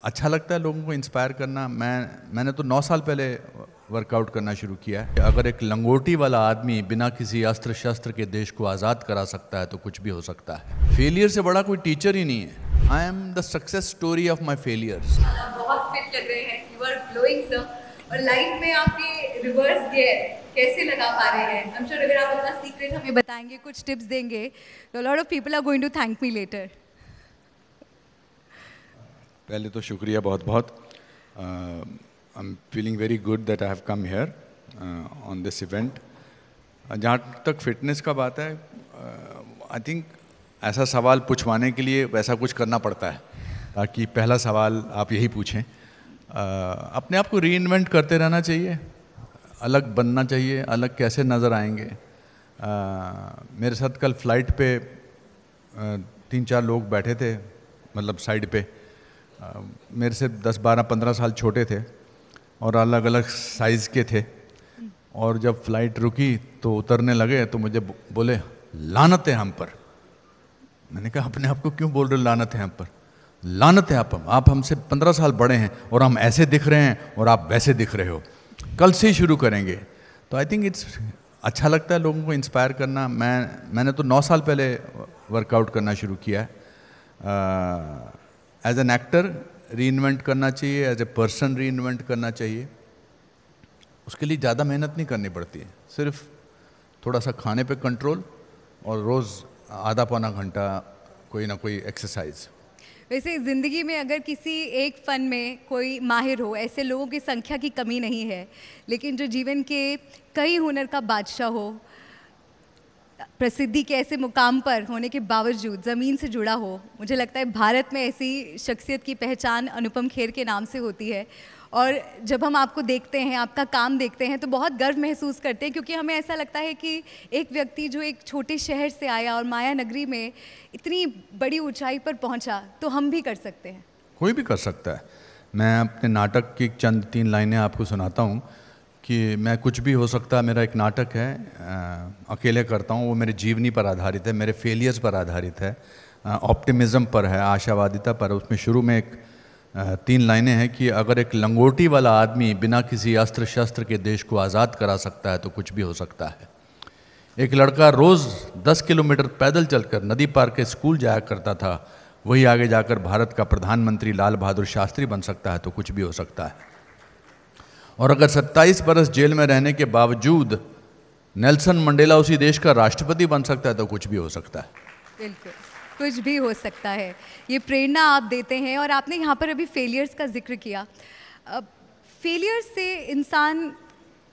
अच्छा लगता है लोगों को इंस्पायर करना। मैंने तो 9 साल पहले वर्कआउट करना शुरू किया है। अगर एक लंगोटी वाला आदमी बिना किसी अस्त्र शस्त्र के देश को आज़ाद करा सकता है तो कुछ भी हो सकता है। फेलियर से बड़ा कोई टीचर ही नहीं है। I am the success story of my failures. बहुत फिट लग रहे हैं, यू आर ग्लोइंग सर। और लाइफ में आपके रिवर्स गियर कैसे लगा पा रहे हैं? आई एम श्योर अगर आप अपना सीक्रेट हमें बताएंगे, कुछ टिप्स देंगे तो lot of people are going to thank me later. पहले तो शुक्रिया बहुत बहुत। I am feeling very good that I have come here on this event. जहाँ तक फिटनेस का बात है, आई थिंक ऐसा सवाल पूछवाने के लिए वैसा कुछ करना पड़ता है, ताकि पहला सवाल आप यही पूछें। अपने आप को रीइन्वेंट करते रहना चाहिए, अलग बनना चाहिए। अलग कैसे नज़र आएंगे? मेरे साथ कल फ्लाइट पे 3-4 लोग बैठे थे, मतलब साइड पे, मेरे से 10, 12, 15 साल छोटे थे और अलग अलग साइज़ के थे। और जब फ्लाइट रुकी तो उतरने लगे तो मुझे बोले लानत है हम पर। मैंने कहा अपने आप को क्यों बोल रहे हो लानत है हम पर? लानत है आप हमसे 15 साल बड़े हैं और हम ऐसे दिख रहे हैं और आप वैसे दिख रहे हो। कल से ही शुरू करेंगे। तो आई थिंक इट्स अच्छा लगता है लोगों को इंस्पायर करना। मैंने तो 9 साल पहले वर्कआउट करना शुरू किया है। एज एन एक्टर रीइन्वेंट करना चाहिए, एज ए पर्सन रीइन्वेंट करना चाहिए। उसके लिए ज़्यादा मेहनत नहीं करनी पड़ती है, सिर्फ थोड़ा सा खाने पे कंट्रोल और रोज़ आधा पौना घंटा कोई ना कोई एक्सरसाइज। वैसे ज़िंदगी में अगर किसी एक फ़न में कोई माहिर हो, ऐसे लोगों की संख्या की कमी नहीं है, लेकिन जो जीवन के कई हुनर का बादशाह हो, प्रसिद्धि के ऐसे मुकाम पर होने के बावजूद ज़मीन से जुड़ा हो, मुझे लगता है भारत में ऐसी शख्सियत की पहचान अनुपम खेर के नाम से होती है। और जब हम आपको देखते हैं, आपका काम देखते हैं, तो बहुत गर्व महसूस करते हैं, क्योंकि हमें ऐसा लगता है कि एक व्यक्ति जो एक छोटे शहर से आया और माया नगरी में इतनी बड़ी ऊंचाई पर पहुंचा, तो हम भी कर सकते हैं। कोई भी कर सकता है। मैं अपने नाटक की चंद 3 लाइनें आपको सुनाता हूँ कि मैं कुछ भी हो सकता है। मेरा एक नाटक है, अकेले करता हूँ, वो मेरे जीवनी पर आधारित है, मेरे फेलियर्स पर आधारित है, ऑप्टिमिज़म पर है, आशावादिता पर। उसमें शुरू में एक 3 लाइनें हैं कि अगर एक लंगोटी वाला आदमी बिना किसी अस्त्र शस्त्र के देश को आज़ाद करा सकता है तो कुछ भी हो सकता है। एक लड़का रोज़ 10 किलोमीटर पैदल चलकर नदी पार के स्कूल जाया करता था, वही आगे जाकर भारत का प्रधानमंत्री लाल बहादुर शास्त्री बन सकता है तो कुछ भी हो सकता है। और अगर 27 बरस जेल में रहने के बावजूद नेल्सन मंडेला उसी देश का राष्ट्रपति बन सकता है तो कुछ भी हो सकता है। बिल्कुल, कुछ भी हो सकता है। ये प्रेरणा आप देते हैं। और आपने यहाँ पर अभी फेलियर्स का जिक्र किया। फेलियर से इंसान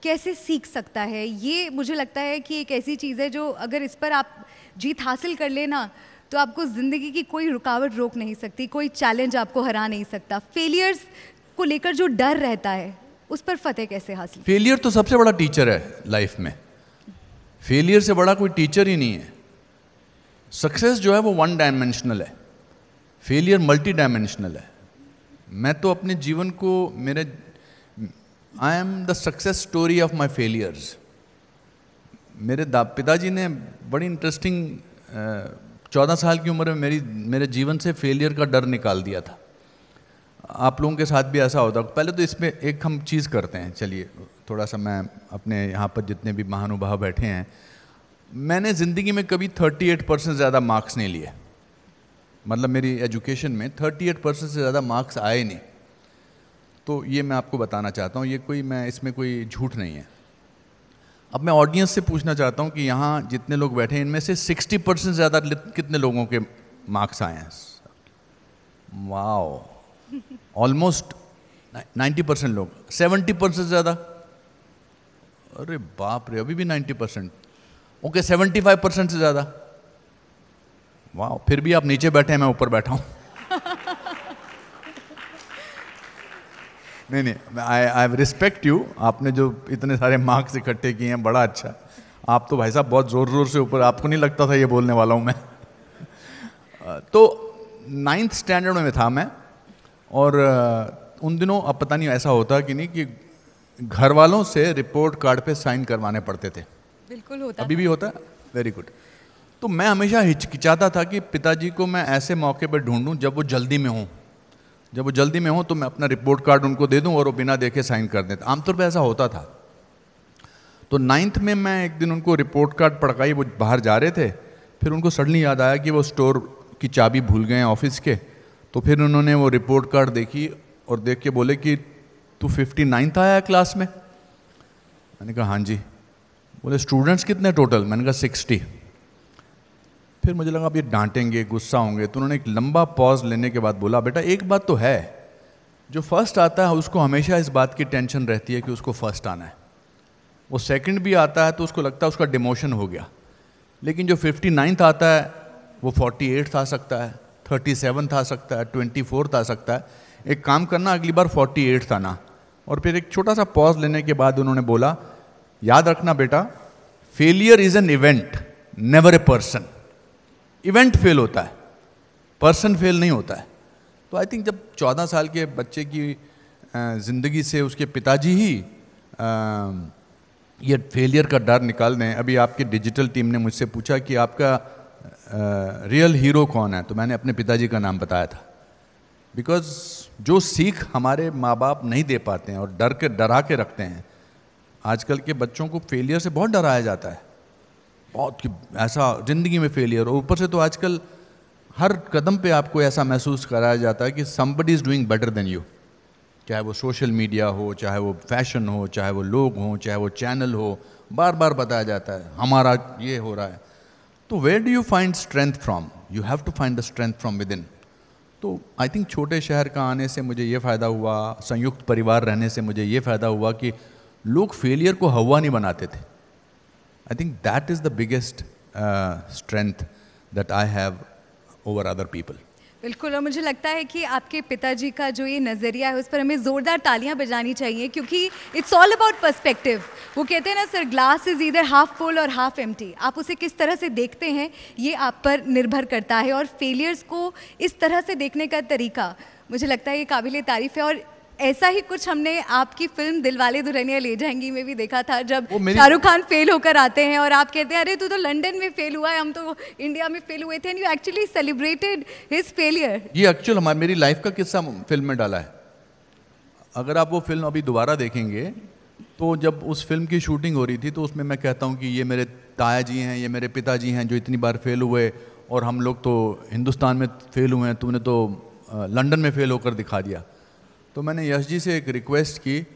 कैसे सीख सकता है? ये मुझे लगता है कि एक ऐसी चीज़ है जो अगर इस पर आप जीत हासिल कर लेना तो आपको ज़िंदगी की कोई रुकावट रोक नहीं सकती, कोई चैलेंज आपको हरा नहीं सकता। फेलियर्स को लेकर जो डर रहता है, उस पर फतेह कैसे हासिल? फेलियर तो सबसे बड़ा टीचर है लाइफ में। फेलियर से बड़ा कोई टीचर ही नहीं है। सक्सेस जो है वो 1 डायमेंशनल है, फेलियर मल्टी डायमेंशनल है। मैं तो अपने जीवन को I am the success story of my failures. मेरे पिताजी ने बड़ी इंटरेस्टिंग 14 साल की उम्र में मेरे जीवन से फेलियर का डर निकाल दिया था। आप लोगों के साथ भी ऐसा होता है। पहले तो इसमें एक हम चीज़ करते हैं, चलिए थोड़ा सा मैं अपने यहाँ पर जितने भी महानुभाव बैठे हैं, मैंने ज़िंदगी में कभी 38% से ज़्यादा मार्क्स नहीं लिए। मतलब मेरी एजुकेशन में 38% से ज़्यादा मार्क्स आए नहीं। तो ये मैं आपको बताना चाहता हूँ, इसमें कोई झूठ नहीं है। अब मैं ऑडियंस से पूछना चाहता हूँ कि यहाँ जितने लोग बैठे हैं इनमें से 60% से ज़्यादा कितने लोगों के मार्क्स आए हैं? वाओ, ऑलमोस्ट 90% लोग। 70% से ज़्यादा? अरे बाप रे, अभी भी 90%। ओके, 75% से ज़्यादा? वाह, फिर भी आप नीचे बैठे हैं, मैं ऊपर बैठा हूँ। नहीं, आई रिस्पेक्ट यू। आपने जो इतने सारे मार्क्स इकट्ठे किए हैं, बड़ा अच्छा। आप तो भाई साहब बहुत ज़ोर ज़ोर से ऊपर, आपको नहीं लगता था ये बोलने वाला हूँ मैं। तो 9th स्टैंडर्ड में था मैं, और उन दिनों अब पता नहीं ऐसा होता कि नहीं कि घर वालों से रिपोर्ट कार्ड पे साइन करवाने पड़ते थे। बिल्कुल होता। अभी भी होता है? Very good. तो मैं हमेशा हिचकिचाता था कि पिताजी को मैं ऐसे मौके पर ढूंढूं जब वो जल्दी में हों, जब वो जल्दी में हो तो मैं अपना रिपोर्ट कार्ड उनको दे दूं और वो बिना देखे साइन कर दें। आमतौर पे ऐसा होता था। तो 9th में मैं एक दिन उनको रिपोर्ट कार्ड पढ़ाई, वो बाहर जा रहे थे, फिर उनको सडनली याद आया कि वो स्टोर की चाबी भूल गए हैं ऑफिस के। तो फिर उन्होंने वो रिपोर्ट कार्ड देखी और देख के बोले कि तू 59th आया है क्लास में? मैंने कहा हाँ जी। बोले स्टूडेंट्स कितने टोटल? मैंने कहा 60। फिर मुझे लगा अब ये डांटेंगे, गुस्सा होंगे, तो उन्होंने एक लंबा पॉज लेने के बाद बोला, बेटा एक बात तो है, जो फर्स्ट आता है उसको हमेशा इस बात की टेंशन रहती है कि उसको फर्स्ट आना है। वो सेकंड भी आता है तो उसको लगता है उसका डिमोशन हो गया। लेकिन जो 59th आता है वो 48th आ सकता है, 37th आ सकता है, 24th आ सकता है। एक काम करना, अगली बार 48th आना। और फिर एक छोटा सा पॉज लेने के बाद उन्होंने बोला, याद रखना बेटा, failure is an event, never a person. Event fail होता है, पर्सन फेल नहीं होता है। तो आई थिंक जब 14 साल के बच्चे की ज़िंदगी से उसके पिताजी ही ये फेलियर का डर निकाल दें। अभी आपकी डिजिटल टीम ने मुझसे पूछा कि आपका रियल हीरो कौन है, तो मैंने अपने पिताजी का नाम बताया था। बिकॉज जो सीख हमारे माँ बाप नहीं दे पाते हैं और डरा के रखते हैं, आजकल के बच्चों को फेलियर से बहुत डराया जाता है, बहुत कि ऐसा ज़िंदगी में फेलियर। और ऊपर से तो आजकल हर कदम पे आपको ऐसा महसूस कराया जाता है कि somebody is doing better than you. चाहे वो सोशल मीडिया हो, चाहे वो फैशन हो, चाहे वो लोग हों, चाहे वो चैनल हो, बार बार बताया जाता है हमारा ये हो रहा है। तो where do you find strength from? You have to find the strength from within. तो आई थिंक छोटे शहर का आने से मुझे ये फ़ायदा हुआ, संयुक्त परिवार रहने से मुझे ये फ़ायदा हुआ कि लोग फेलियर को हवा नहीं बनाते थे। I think that is the biggest strength that I have over other people. बिल्कुल, और मुझे लगता है कि आपके पिताजी का जो ये नज़रिया है उस पर हमें ज़ोरदार तालियां बजानी चाहिए, क्योंकि इट्स ऑल अबाउट पर्सपेक्टिव। वो कहते हैं ना sir, glass is either half full और हाफ एम्प्टी। आप उसे किस तरह से देखते हैं ये आप पर निर्भर करता है, और फेलियर्स को इस तरह से देखने का तरीका मुझे लगता है ये काबिल तारीफ़ है। और ऐसा ही कुछ हमने आपकी फिल्म दिलवाले दुल्हनिया ले जाएंगी में भी देखा था, जब शाहरुख खान फेल होकर आते हैं और आप कहते हैं अरे तू तो लंदन में फेल हुआ है, हम तो इंडिया में फेल हुए थे, and you actually celebrated his failure. ये एक्चुअल मेरी लाइफ का किस्सा फिल्म में डाला है। अगर आप वो फिल्म अभी दोबारा देखेंगे तो जब उस फिल्म की शूटिंग हो रही थी तो उसमें मैं कहता हूँ कि ये मेरे ताया जी हैं, ये मेरे पिताजी हैं जो इतनी बार फेल हुए, और हम लोग तो हिंदुस्तान में फेल हुए हैं, तुमने तो लंदन में फेल होकर दिखा दिया। तो मैंने यश जी से एक रिक्वेस्ट की,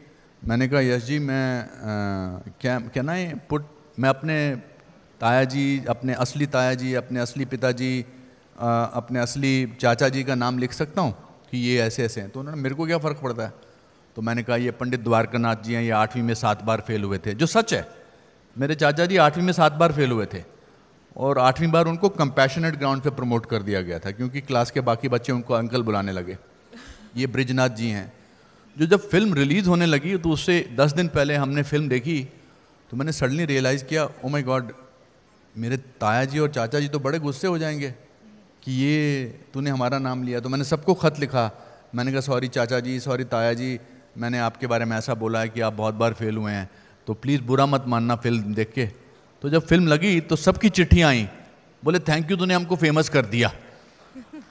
मैंने कहा यश जी मैं क्या ना मैं अपने ताया जी, अपने असली ताया जी, अपने असली पिताजी, अपने असली चाचा जी का नाम लिख सकता हूँ कि ये ऐसे ऐसे हैं? तो उन्होंने, मेरे को क्या फ़र्क पड़ता है। तो मैंने कहा ये पंडित द्वारकानाथ जी हैं, ये 8वीं में 7 बार फेल हुए थे, जो सच है। मेरे चाचा जी 8वीं में 7 बार फेल हुए थे और 8वीं बार उनको कंपैशनेट ग्राउंड पे प्रमोट कर दिया गया था, क्योंकि क्लास के बाकी बच्चे उनको अंकल बुलाने लगे। ये ब्रिजनाथ जी हैं, जो जब फिल्म रिलीज़ होने लगी तो उससे 10 दिन पहले हमने फिल्म देखी, तो मैंने सडनली रियलाइज़ किया, ओ माय गॉड, मेरे ताया जी और चाचा जी तो बड़े गुस्से हो जाएंगे कि ये तूने हमारा नाम लिया। तो मैंने सबको ख़त लिखा, मैंने कहा सॉरी चाचा जी, सॉरी ताया जी, मैंने आपके बारे में ऐसा बोला है कि आप बहुत बार फेल हुए हैं, तो प्लीज़ बुरा मत मानना फिल्म देख के। तो जब फिल्म लगी तो सबकी चिट्ठियाँ आई, बोले थैंक यू, तूने हमको फेमस कर दिया।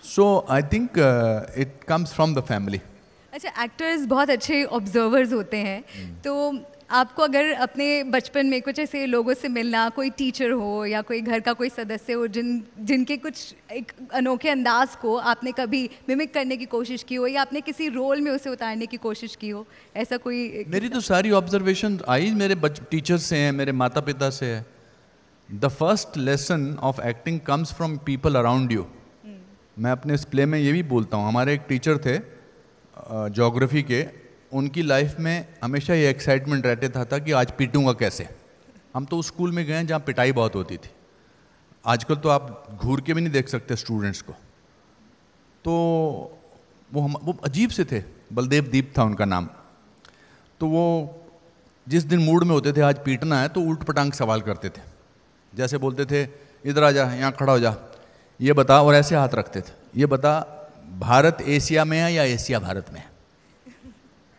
So I think it comes from the family. अच्छा, एक्टर्स बहुत अच्छे ऑब्जर्वर्स होते हैं, तो आपको अगर अपने बचपन में कुछ ऐसे लोगों से मिलना, कोई टीचर हो या कोई घर का कोई सदस्य हो जिनके कुछ एक अनोखे अंदाज को आपने कभी मिमिक करने की कोशिश की हो या आपने किसी रोल में उसे उतारने की कोशिश की हो, ऐसा कोई? मेरी तो सारी ऑब्जर्वेशन आई मेरे टीचर से हैं, मेरे माता पिता से है। The first lesson of acting comes from people around you. मैं अपने इस प्ले में ये भी बोलता हूँ, हमारे एक टीचर थे ज्योग्राफी के, उनकी लाइफ में हमेशा ये एक्साइटमेंट रहता था कि आज पीटूंगा कैसे। हम तो उस स्कूल में गए जहाँ पिटाई बहुत होती थी, आजकल तो आप घूर के भी नहीं देख सकते स्टूडेंट्स को। तो वो अजीब से थे, बलदेव दीप था उनका नाम। तो वो जिस दिन मूड में होते थे आज पीटना है तो उल्ट पटांग सवाल करते थे, जैसे बोलते थे इधर आ जा, यहाँ खड़ा हो जा, ये बता, और ऐसे हाथ रखते थे, ये बता भारत एशिया में है या एशिया भारत में है?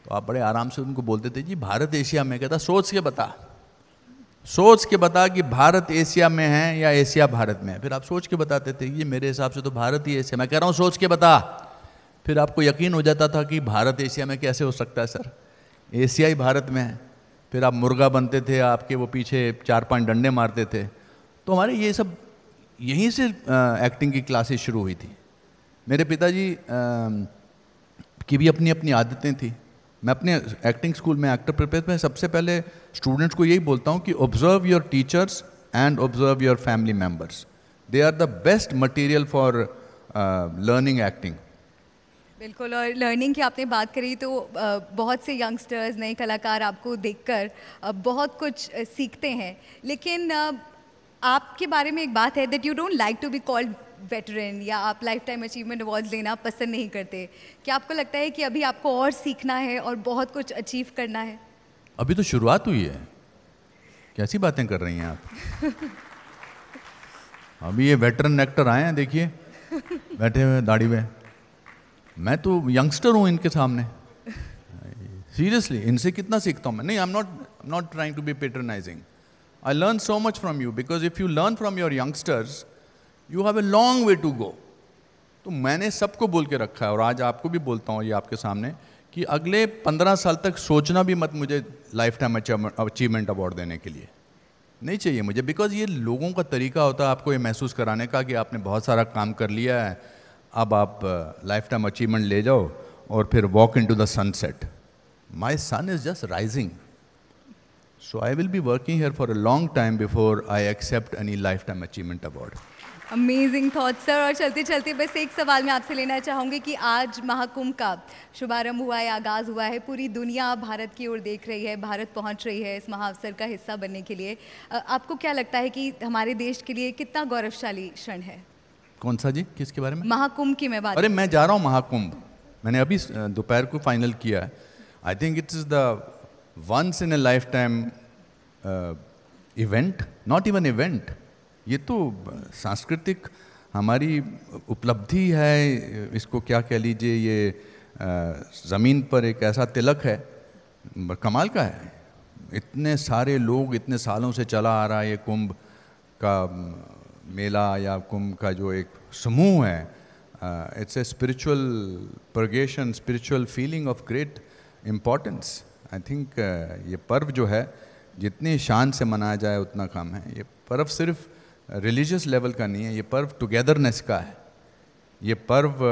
तो आप बड़े आराम से उनको बोलते थे जी भारत एशिया में। कहता सोच के बता, सोच के बता कि भारत एशिया में है या एशिया भारत में है। फिर आप सोच के बताते थे, ये मेरे हिसाब से तो भारत ही एशिया। मैं कह रहा हूँ सोच के बता, फिर आपको यकीन हो जाता था कि भारत एशिया में कैसे हो सकता है सर, एशिया ही भारत में है। फिर आप मुर्गा बनते थे, आपके वो पीछे 4-5 डंडे मारते थे। तो हमारे ये सब यहीं से एक्टिंग की क्लासेस शुरू हुई थी। मेरे पिताजी की भी अपनी अपनी आदतें थी। मैं अपने एक्टिंग स्कूल में एक्टर प्रिपेयर में सबसे पहले स्टूडेंट्स को यही बोलता हूँ कि observe your teachers and observe your family members, they are the best material for learning acting. बिल्कुल, और लर्निंग की आपने बात करी तो बहुत से यंगस्टर्स, नए कलाकार आपको देखकर बहुत कुछ सीखते हैं, लेकिन आपके बारे में एक बात है that you don't like to be called veteran, या आप लाइफ टाइम अचीवमेंट अवार्ड्स लेना पसंद नहीं करते। क्या आपको लगता है कि अभी आपको और सीखना है और बहुत कुछ अचीव करना है? अभी तो शुरुआत हुई है, कैसी बातें कर रही हैं आप। अभी ये वेटरन एक्टर आए हैं, देखिए बैठे हुए दाढ़ी में। मैं तो यंगस्टर हूँ इनके सामने, सीरियसली इनसे कितना सीखता हूँ मैं। नहीं, I am not trying to be patronising. I learn so much from you, because if you learn from your youngsters you have a long way to go. तो मैंने सबको बोल के रखा है और आज आपको भी बोलता हूँ ये आपके सामने कि अगले 15 साल तक सोचना भी मत मुझे लाइफ टाइम अचीवमेंट अवार्ड देने के लिए, नहीं चाहिए मुझे। बिकॉज ये लोगों का तरीका होता है आपको ये महसूस कराने का कि आपने बहुत सारा काम कर लिया है, अब आप लाइफ टाइम अचीवमेंट ले जाओ और फिर walk into the sunset. My son is just rising, so I will be working here for a long time before I accept any lifetime achievement award. Amazing thought sir. और चलते चलते बस एक सवाल मैं आपसे लेना चाहूँगी कि आज महाकुंभ का शुभारंभ हुआ है, आगाज़ हुआ है, पूरी दुनिया भारत की ओर देख रही है, भारत पहुँच रही है इस महाअवसर का हिस्सा बनने के लिए। आपको क्या लगता है कि हमारे देश के लिए कितना गौरवशाली क्षण है? कौन सा जी, किसके बारे में? महाकुंभ की मैं बात। अरे मैं जा रहा हूँ महाकुंभ, मैंने अभी दोपहर को फाइनल किया है। I think it is the once in a lifetime event, not even event, ये तो सांस्कृतिक हमारी उपलब्धि है, इसको क्या कह लीजिए। ये ज़मीन पर एक ऐसा तिलक है, कमाल का है। इतने सारे लोग इतने सालों से चला आ रहा है ये कुंभ का मेला या कुंभ का जो एक समूह है, it's a spiritual purgation, spiritual feeling of great importance. I think ये पर्व जो है जितनी शान से मनाया जाए उतना कम है। ये पर्व सिर्फ रिलीजियस लेवल का नहीं है, ये पर्व टुगेदरनेस का है, ये पर्व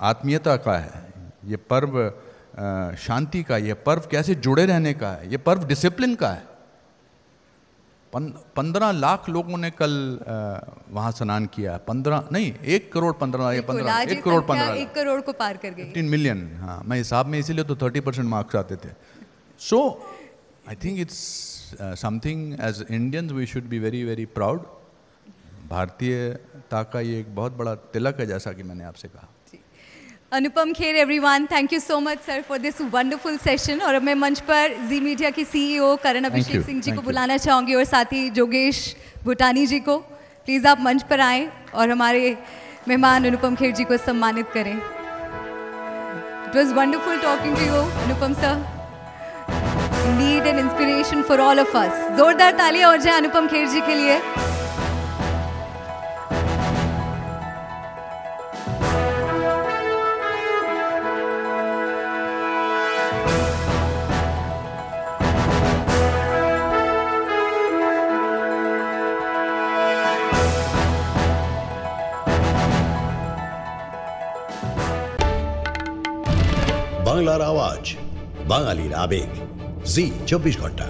आत्मीयता का है, ये पर्व शांति का, ये पर्व कैसे जुड़े रहने का है, ये पर्व डिसिप्लिन का है। 15 लाख लोगों ने कल वहाँ स्नान किया। 15 नहीं, 1 करोड़ 15 या 15, 1 करोड़ 15, 1 करोड़ को पार कर गई, 15 मिलियन। हाँ, मैं हिसाब में इसीलिए तो 30% मार्क्स आते थे। So I think it's something as Indians we should be very very proud. भारतीयता का ये एक बहुत बड़ा तिलक है, जैसा कि मैंने आपसे कहा। Anupam Kher everyone, thank you so much sir for this wonderful session. और अब मैं मंच पर जी मीडिया की CEO करण अभिषेक सिंह जी को बुलाना चाहूँगी और साथ ही जोगेश भूटानी जी को। प्लीज़ आप मंच पर आएँ और हमारे मेहमान अनुपम खेर जी को सम्मानित करें। It was wonderful talking to you Anupam sir, lead and inspiration for all of us. जोरदार तालियां हो जाए अनुपम खेर जी के लिए। বাংলার আওয়াজ, বাঙালির আবেগ, জি 24 ঘন্টা।